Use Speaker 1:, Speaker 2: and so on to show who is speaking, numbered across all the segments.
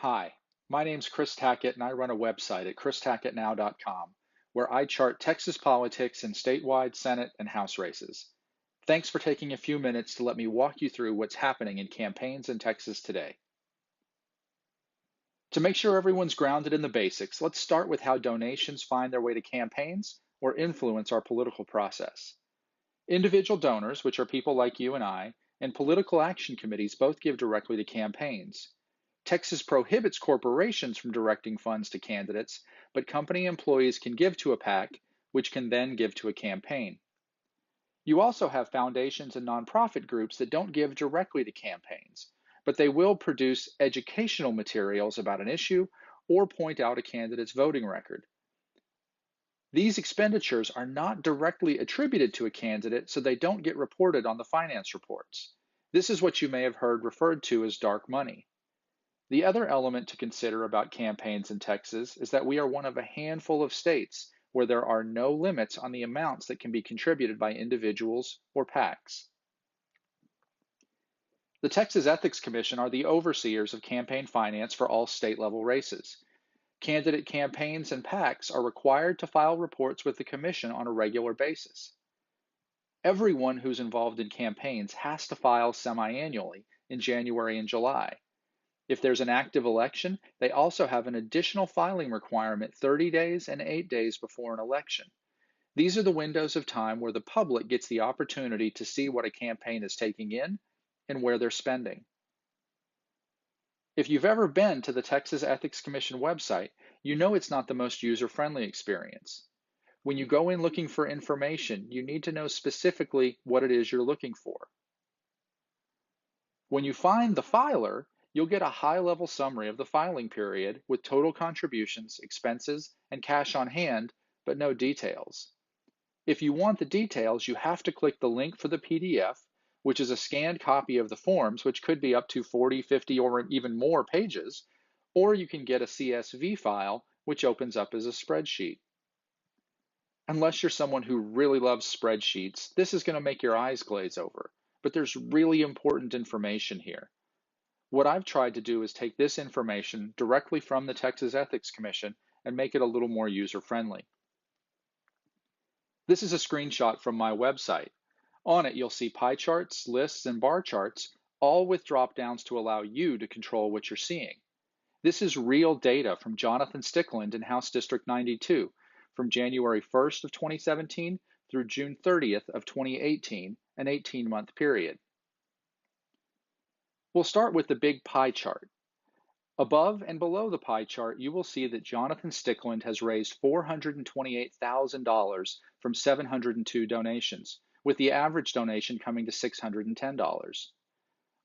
Speaker 1: Hi, my name's Chris Tackett, and I run a website at christackettnow.com where I chart Texas politics in statewide, Senate, and House races. Thanks for taking a few minutes to let me walk you through what's happening in campaigns in Texas today. To make sure everyone's grounded in the basics, let's start with how donations find their way to campaigns or influence our political process. Individual donors, which are people like you and I, and political action committees both give directly to campaigns. Texas prohibits corporations from directing funds to candidates, but company employees can give to a PAC, which can then give to a campaign. You also have foundations and nonprofit groups that don't give directly to campaigns, but they will produce educational materials about an issue or point out a candidate's voting record. These expenditures are not directly attributed to a candidate, so they don't get reported on the finance reports. This is what you may have heard referred to as dark money. The other element to consider about campaigns in Texas is that we are one of a handful of states where there are no limits on the amounts that can be contributed by individuals or PACs. The Texas Ethics Commission are the overseers of campaign finance for all state-level races. Candidate campaigns and PACs are required to file reports with the Commission on a regular basis. Everyone who's involved in campaigns has to file semi-annually in January and July. If there's an active election, they also have an additional filing requirement 30 days and 8 days before an election. These are the windows of time where the public gets the opportunity to see what a campaign is taking in and where they're spending. If you've ever been to the Texas Ethics Commission website, you know it's not the most user-friendly experience. When you go in looking for information, you need to know specifically what it is you're looking for. When you find the filer, you'll get a high-level summary of the filing period with total contributions, expenses, and cash on hand, but no details. If you want the details, you have to click the link for the PDF, which is a scanned copy of the forms, which could be up to 40, 50, or even more pages, or you can get a CSV file, which opens up as a spreadsheet. Unless you're someone who really loves spreadsheets, this is going to make your eyes glaze over, but there's really important information here. What I've tried to do is take this information directly from the Texas Ethics Commission and make it a little more user-friendly. This is a screenshot from my website. On it, you'll see pie charts, lists, and bar charts, all with drop-downs to allow you to control what you're seeing. This is real data from Jonathan Stickland in House District 92 from January 1st of 2017 through June 30th of 2018, an 18-month period. We'll start with the big pie chart. Above and below the pie chart, you will see that Jonathan Stickland has raised $428,000 from 702 donations, with the average donation coming to $610.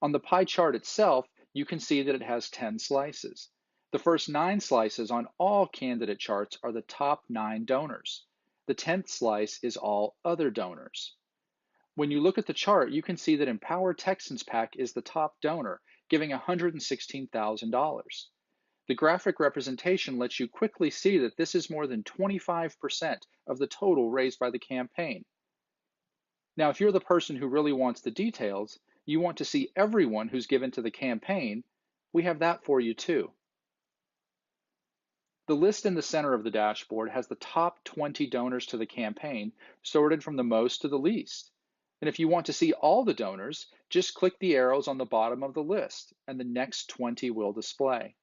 Speaker 1: On the pie chart itself, you can see that it has 10 slices. The first 9 slices on all candidate charts are the top 9 donors. The 10th slice is all other donors. When you look at the chart, you can see that Empower Texans PAC is the top donor, giving $116,000. The graphic representation lets you quickly see that this is more than 25% of the total raised by the campaign. Now, if you're the person who really wants the details, you want to see everyone who's given to the campaign, we have that for you too. The list in the center of the dashboard has the top 20 donors to the campaign, sorted from the most to the least. And if you want to see all the donors, just click the arrows on the bottom of the list, and the next 20 will display.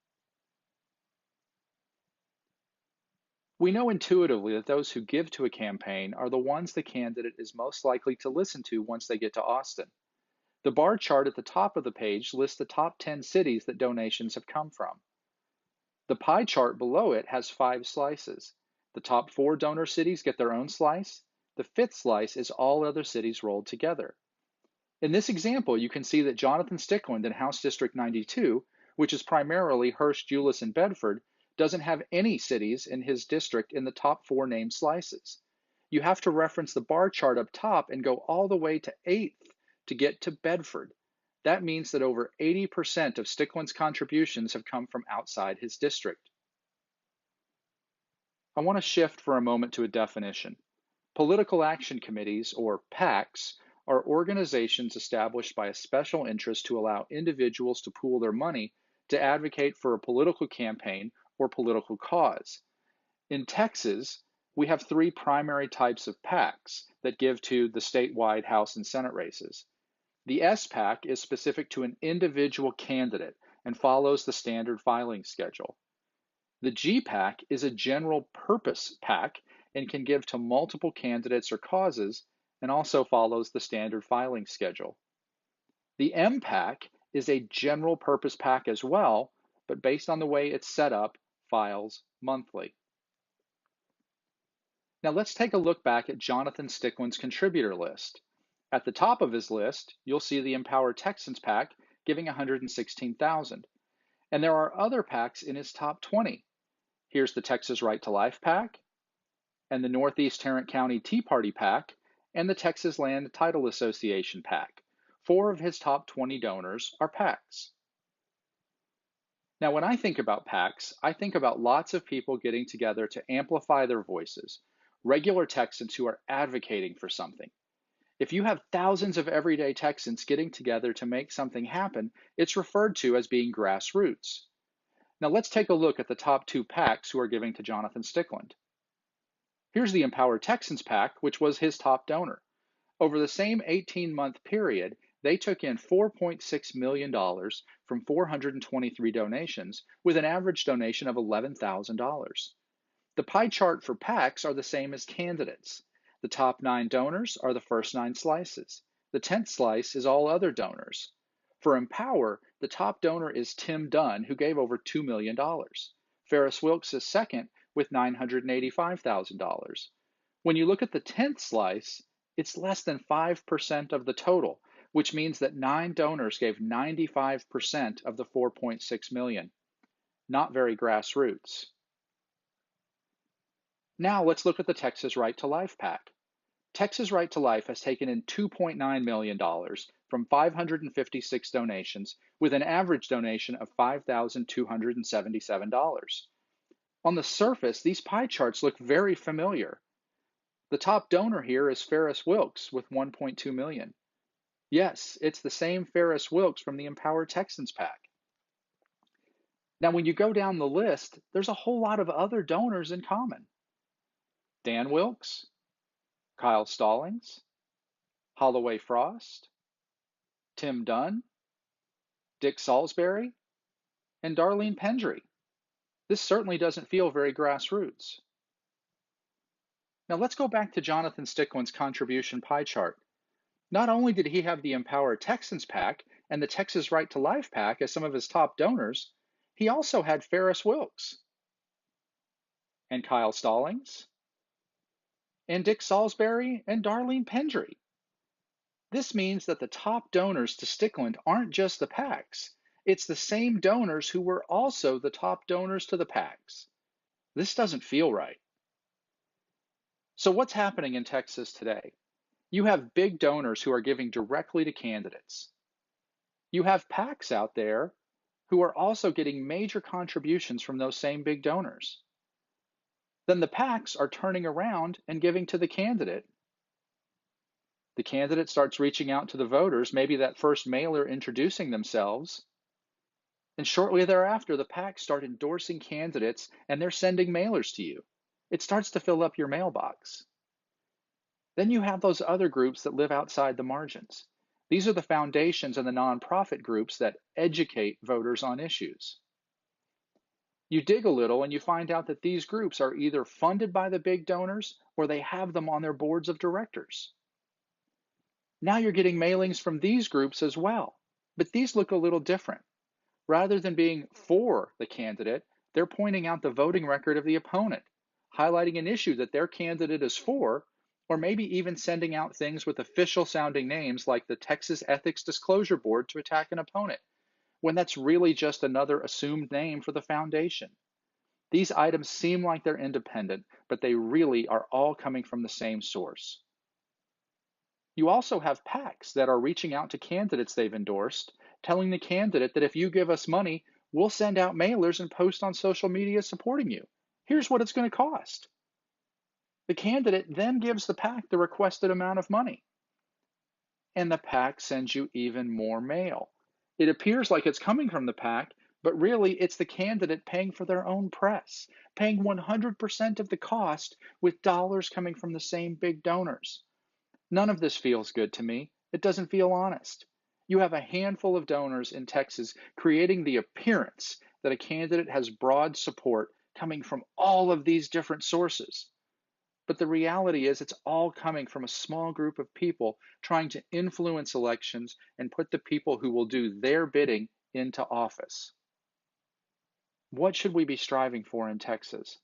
Speaker 1: We know intuitively that those who give to a campaign are the ones the candidate is most likely to listen to once they get to Austin. The bar chart at the top of the page lists the top 10 cities that donations have come from. The pie chart below it has 5 slices. The top 4 donor cities get their own slice. The 5th slice is all other cities rolled together. In this example, you can see that Jonathan Stickland in House District 92, which is primarily Hearst, Euless, and Bedford, doesn't have any cities in his district in the top 4 named slices. You have to reference the bar chart up top and go all the way to 8th to get to Bedford. That means that over 80% of Stickland's contributions have come from outside his district. I want to shift for a moment to a definition. Political action committees, or PACs, are organizations established by a special interest to allow individuals to pool their money to advocate for a political campaign or political cause. In Texas, we have three primary types of PACs that give to the statewide House and Senate races. The SPAC is specific to an individual candidate and follows the standard filing schedule. The GPAC is a general purpose PAC and can give to multiple candidates or causes and also follows the standard filing schedule. The MPAC is a general purpose PAC as well, but based on the way it's set up, files monthly. Now let's take a look back at Jonathan Stickland's contributor list. At the top of his list, you'll see the Empower Texans PAC giving $116,000. And there are other PACs in his top 20. Here's the Texas Right to Life PAC, and the Northeast Tarrant County Tea Party PAC, and the Texas Land Title Association PAC. 4 of his top 20 donors are PACs. Now, when I think about PACs, I think about lots of people getting together to amplify their voices, regular Texans who are advocating for something. If you have thousands of everyday Texans getting together to make something happen, it's referred to as being grassroots. Now let's take a look at the top 2 PACs who are giving to Jonathan Stickland. Here's the Empower Texans PAC, which was his top donor. Over the same 18-month period, they took in $4.6 million from 423 donations, with an average donation of $11,000. The pie chart for PACs are the same as candidates. The top 9 donors are the first 9 slices. The 10th slice is all other donors. For Empower, the top donor is Tim Dunn, who gave over $2 million. Ferris Wilks is second with $985,000. When you look at the 10th slice, it's less than 5% of the total, which means that 9 donors gave 95% of the $4.6 million. Not very grassroots. Now let's look at the Texas Right to Life PAC. Texas Right to Life has taken in $2.9 million from 556 donations, with an average donation of $5,277. On the surface, these pie charts look very familiar. The top donor here is Ferris Wilks with $1.2 million. Yes, it's the same Ferris Wilks from the Empower Texans PAC. Now, when you go down the list, there's a whole lot of other donors in common. Dan Wilks, Kyle Stallings, Holloway Frost, Tim Dunn, Dick Salisbury, and Darlene Pendry. This certainly doesn't feel very grassroots. Now let's go back to Jonathan Stickland's contribution pie chart. Not only did he have the Empower Texans PAC and the Texas Right to Life PAC as some of his top donors, he also had Ferris Wilks, and Kyle Stallings, and Dick Salisbury, and Darlene Pendry. This means that the top donors to Stickland aren't just the PACs. It's the same donors who were also the top donors to the PACs. This doesn't feel right. So what's happening in Texas today? You have big donors who are giving directly to candidates. You have PACs out there who are also getting major contributions from those same big donors. Then the PACs are turning around and giving to the candidate. The candidate starts reaching out to the voters, maybe that first mailer introducing themselves. And shortly thereafter, the PACs start endorsing candidates and they're sending mailers to you. It starts to fill up your mailbox. Then you have those other groups that live outside the margins. These are the foundations and the nonprofit groups that educate voters on issues. You dig a little and you find out that these groups are either funded by the big donors or they have them on their boards of directors. Now you're getting mailings from these groups as well, but these look a little different. Rather than being for the candidate, they're pointing out the voting record of the opponent, highlighting an issue that their candidate is for, or maybe even sending out things with official sounding names like the Texas Ethics Disclosure Board to attack an opponent, when that's really just another assumed name for the foundation. These items seem like they're independent, but they really are all coming from the same source. You also have PACs that are reaching out to candidates they've endorsed, telling the candidate that if you give us money, we'll send out mailers and post on social media supporting you. Here's what it's going to cost. The candidate then gives the PAC the requested amount of money. And the PAC sends you even more mail. It appears like it's coming from the PAC, But really, it's the candidate paying for their own press, paying 100% of the cost with dollars coming from the same big donors. None of this feels good to me. It doesn't feel honest. You have a handful of donors in Texas creating the appearance that a candidate has broad support coming from all of these different sources. But the reality is, it's all coming from a small group of people trying to influence elections and put the people who will do their bidding into office. What should we be striving for in Texas?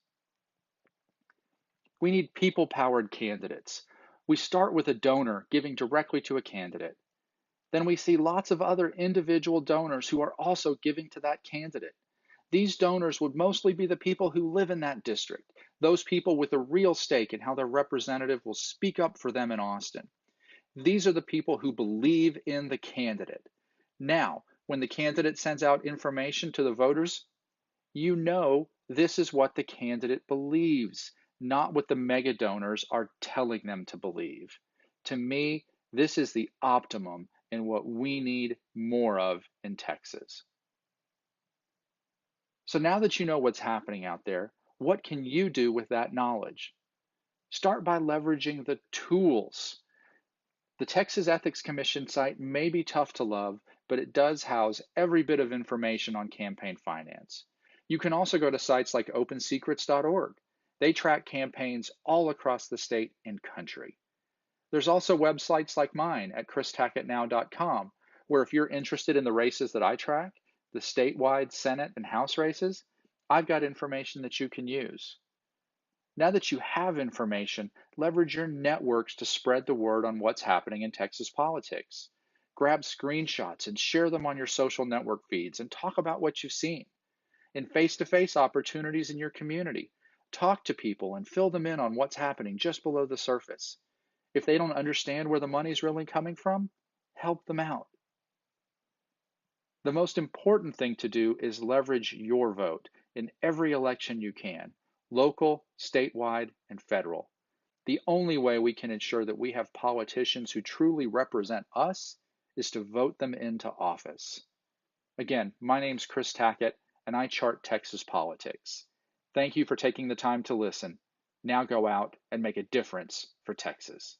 Speaker 1: We need people powered candidates. We start with a donor giving directly to a candidate. Then we see lots of other individual donors who are also giving to that candidate. These donors would mostly be the people who live in that district, those people with a real stake in how their representative will speak up for them in Austin. These are the people who believe in the candidate. Now, when the candidate sends out information to the voters, you know this is what the candidate believes, not what the mega donors are telling them to believe. To me, this is the optimum and what we need more of in Texas. So now that you know what's happening out there, what can you do with that knowledge? Start by leveraging the tools. The Texas Ethics Commission site may be tough to love, but it does house every bit of information on campaign finance. You can also go to sites like opensecrets.org. They track campaigns all across the state and country. There's also websites like mine at christackettnow.com, where if you're interested in the races that I track, the statewide Senate and House races, I've got information that you can use. Now that you have information, leverage your networks to spread the word on what's happening in Texas politics. Grab screenshots and share them on your social network feeds and talk about what you've seen. In face-to-face opportunities in your community, talk to people and fill them in on what's happening just below the surface. If they don't understand where the money's really coming from, help them out. The most important thing to do is leverage your vote in every election you can, local, statewide, and federal. The only way we can ensure that we have politicians who truly represent us is to vote them into office. Again, my name's Chris Tackett, and I chart Texas politics. Thank you for taking the time to listen. Now go out and make a difference for Texas.